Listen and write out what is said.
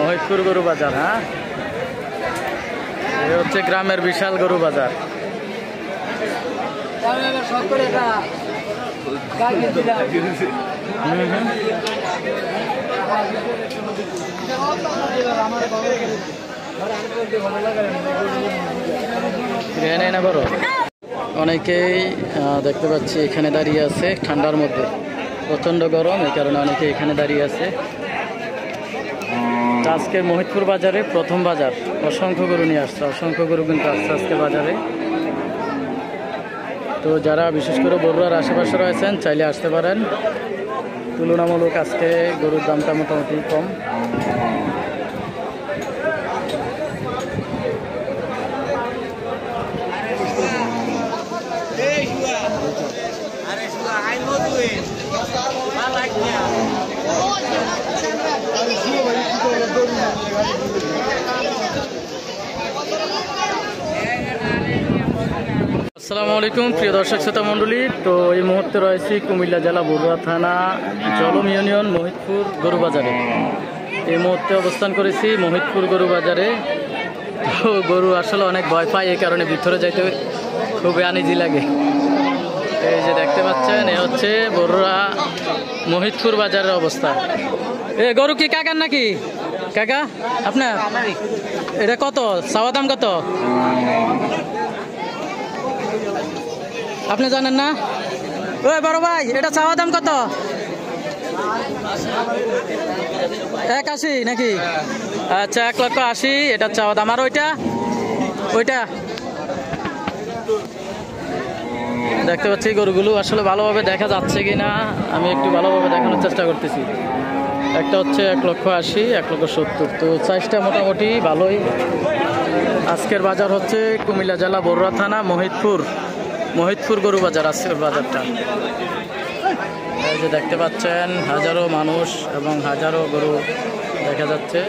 মহিতপুর গরু বাজার। হ্যাঁ, এই হচ্ছে গ্রামের বিশাল গরু বাজার। অনেকেই দেখতে পাচ্ছি এখানে দাঁড়িয়ে আছে ঠান্ডার মধ্যে, প্রচন্ড গরম, এই কারণে অনেকে এখানে দাঁড়িয়ে আছে। আজকে মহিতপুর বাজারে প্রথম বাজার, অসংখ্য গরু নিয়ে আসছে, অসংখ্য গরু কিন্তু আসছে আজকে বাজারে। তো যারা বিশেষ করে বড়ুয়ার আশেপাশে রয়েছেন চাইলে আসতে পারেন। তুলনামূলক আজকে গরুর দামটা মোটামুটি কম। আসসালামু আলাইকুম প্রিয় দর্শক শ্রোতা মণ্ডলী। তো এই মুহূর্তে রয়েছি কুমিল্লা জেলা বড়ুয়া থানা জলম ইউনিয়ন মহিতপুর গরু বাজারে। এই মুহূর্তে অবস্থান করেছি মহিতপুর গরু বাজারে। তো গরু আসলে অনেক ভয় পায়, এই কারণে ভিতরে যাইতে খুবই আনইজি লাগে। এই যে দেখতে পাচ্ছেন, এ হচ্ছে বড়ুয়া মহিতপুর বাজারের অবস্থা। এ গরু কি কাকার নাকি? কাকা আপনার? এটা কত চাওয়া দাম কত আপনি জানেন না? ওই বড় ভাই, এটা চাওয়া দাম কত? 81 নাকি? আচ্ছা, 1,80,000 এটা চাওয়া দাম। আর ওইটা দেখতে পাচ্ছি গরুগুলো আসলে ভালোভাবে দেখা যাচ্ছে কিনা আমি একটু ভালোভাবে দেখানোর চেষ্টা করতেছি। একটা হচ্ছে 1,80,000, 1,70,000। তো সাইজটা মোটামুটি ভালোই। আজকের বাজার হচ্ছে কুমিল্লা জেলা বড়ুয়া থানা মহিতপুর গরু বাজার। আজকের বাজারটা এই যে দেখতে পাচ্ছেন, হাজারো মানুষ এবং হাজারো গরু দেখা যাচ্ছে।